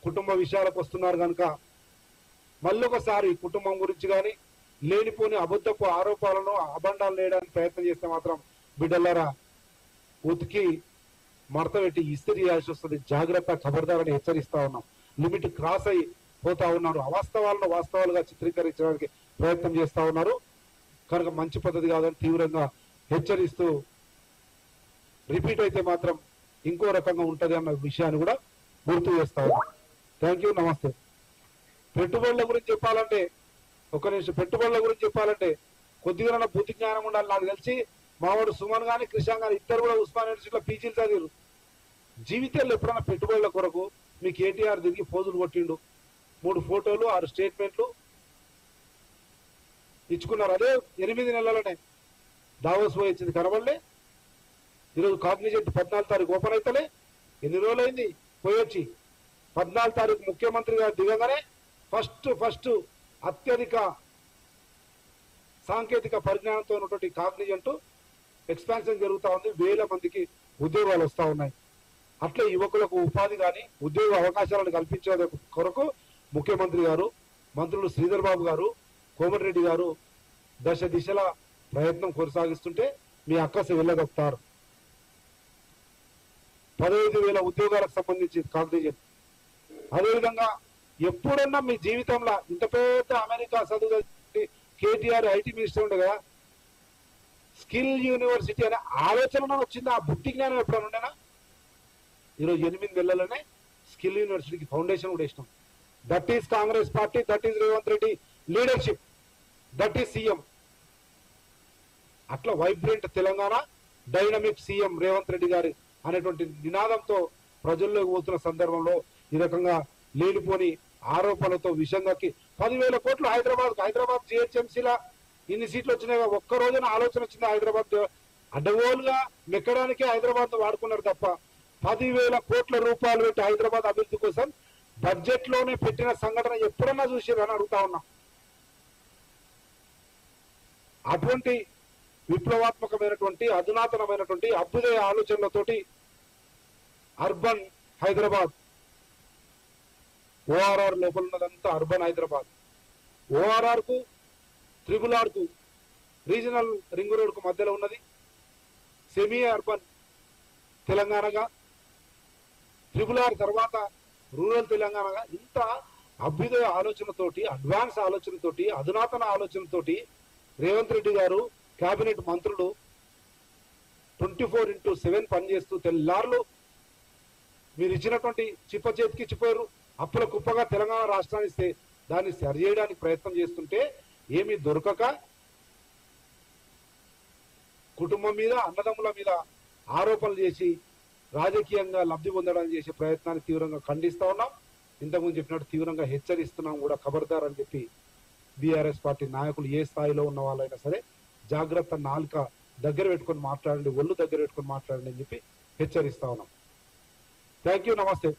కుటుంబ విషయాలకు వస్తున్నారు కనుక మళ్ళొకసారి కుటుంబం గురించి కానీ లేనిపోని అబద్ధపు ఆరోపణలను అబండాలు వేయడానికి ప్రయత్నం చేస్తే మాత్రం బిడ్డలారా ఉతికి మడత పెట్టి ఇస్త్రీ చేయాల్సి వస్తుంది. జాగ్రత్త, ఖబర్దారని హెచ్చరిస్తా ఉన్నాం. లిమిట్ క్రాస్ అయి పోతా ఉన్నారు. అవాస్తవాలను వాస్తవాలుగా చిత్రీకరించడానికి ప్రయత్నం చేస్తా ఉన్నారు కనుక మంచి పద్ధతి కాదని తీవ్రంగా హెచ్చరిస్తూ రిపీట్ అయితే మాత్రం ఇంకో రకంగా ఉంటది అన్న విషయాన్ని కూడా గుర్తు చేస్తా ఉన్నాం. థ్యాంక్ యూ, నమస్తే. పెట్టుబడుల గురించి చెప్పాలంటే ఒక నిమిషం, పెట్టుబడుల గురించి చెప్పాలంటే కొద్దిగా బుద్ధి జ్ఞానం ఉండాలి. నాకు తెలిసి మావాడు సుమన్ గాని కృషాన్ గాని ఇద్దరు కూడా ఉస్మాన్ యూనివర్సిటీలో పీజీలు చదివారు. జీవితంలో ఎప్పుడన్నా పెట్టుబడుల కొరకు మీ కేటీఆర్ తిరిగి పోజులు కొట్టిండు, 3 ఫోటోలు 6 స్టేట్మెంట్లు ఇచ్చుకున్నారు. అదే 8 నెలలనే దావోస్ పోయి వచ్చింది కనబడలే. ఈరోజు కాగ్నిజెంట్ 14 తారీఖు ఓపెన్ అవుతలే. ఎన్ని రోజులైంది పోయొచ్చి? 14 తారీఖు ముఖ్యమంత్రి గారు దిగగానే ఫస్ట్ అత్యధిక సాంకేతిక పరిజ్ఞానంతో ఉన్నటువంటి కాగ్నిజెంట్ ఎక్స్పాన్షన్ జరుగుతూ ఉంది. 1000 మందికి ఉద్యోగాలు వస్తూ ఉన్నాయి. అట్లే యువకులకు ఉపాధి కానీ ఉద్యోగ అవకాశాలను కల్పించే కొరకు ముఖ్యమంత్రి గారు, మంత్రులు శ్రీధర్ బాబు గారు, కోమటిరెడ్డి గారు దశ దిశల ప్రయత్నం కొనసాగిస్తుంటే మీ అక్కసి వెళ్ళగొప్తారు. 15,000 ఉద్యోగాలకు సంబంధించి కాగ్నిజెంట్. అదేవిధంగా ఎప్పుడన్నా మీ జీవితంలో ఇంత పెద్ద అమెరికా చదువు కేటీఆర్ ఐటీ మినిస్టర్ ఉండే కదా, స్కిల్ యూనివర్సిటీ అనే ఆలోచన వచ్చింది. ఆ బుద్ధి జ్ఞానం ఎప్పుడైనా ఉండేనా? ఈరోజు 8 నెలలనే స్కిల్ యూనివర్సిటీకి ఫౌండేషన్ కూడా ఇష్టం. That is Congress party, that is Revanth Reddy leadership, that is CM. అట్లా vibrant Telangana, dynamic CM Revanth Reddy గారి అనేటువంటి నినాదంతో ప్రజల్లోకి పోతున్న సందర్భంలో ఈ రకంగా లేనిపోని ఆరోపణలతో విషంగాకి 10,000 కోట్లు హైదరాబాద్ జిహెచ్ఎంసీలా ఇన్ని సీట్లు వచ్చినాయి. ఒక్క రోజున ఆలోచన వచ్చింది హైదరాబాద్ అడ్డగోలుగా మెక్కడానికి హైదరాబాద్ వాడుకున్నారు తప్ప 10,000 కోట్ల రూపాయలు పెట్టి హైదరాబాద్ అభివృద్ధి కోసం బడ్జెట్ లోనే పెట్టిన సంఘటన ఎప్పుడన్నా చూసిరని అడుగుతా ఉన్నాం. అటువంటి విప్లవాత్మకమైనటువంటి అధునాతనమైనటువంటి అభ్యుదయ ఆలోచనలతోటి అర్బన్ హైదరాబాద్, ఓఆర్ఆర్ లోపల ఉన్నదంతా అర్బన్ హైదరాబాద్, ఓఆర్ఆర్ కు RRR కు రీజనల్ రింగ్ రోడ్ కు మధ్యలో ఉన్నది సెమీ అర్బన్ తెలంగాణగా, RRR తర్వాత రూరల్ తెలంగాణగా. ఇంత అభ్యుదయ ఆలోచనతోటి, అడ్వాన్స్ ఆలోచనతోటి, అధునాతన ఆలోచనతోటి రేవంత్ రెడ్డి గారు కేబినెట్ మంత్రులు 24/7 పనిచేస్తూ తెల్లార్లు మీరు ఇచ్చినటువంటి చిప్ప చేతికి ఇచ్చిపోయారు. అప్పుల కుప్పగా తెలంగాణ రాష్ట్రాన్ని ఇస్తే దాన్ని సరిచేయడానికి ప్రయత్నం చేస్తుంటే ఏమీ దొరకక కుటుంబం మీద, అన్నదమ్ముల మీద ఆరోపణలు చేసి రాజకీయంగా లబ్ధి పొందడానికి చేసే ప్రయత్నాన్ని తీవ్రంగా ఖండిస్తా ఉన్నాం. ఇంతకుముందు చెప్పినట్టు తీవ్రంగా హెచ్చరిస్తున్నాం కూడా, ఖబర్దార్ అని చెప్పి బీఆర్ఎస్ పార్టీ నాయకులు ఏ స్థాయిలో ఉన్న వాళ్ళైనా సరే జాగ్రత్త, నాలుక దగ్గర పెట్టుకొని మాట్లాడండి, ఒళ్ళు దగ్గర పెట్టుకొని మాట్లాడండి అని చెప్పి హెచ్చరిస్తా ఉన్నాం. థ్యాంక్ యూ, నమస్తే.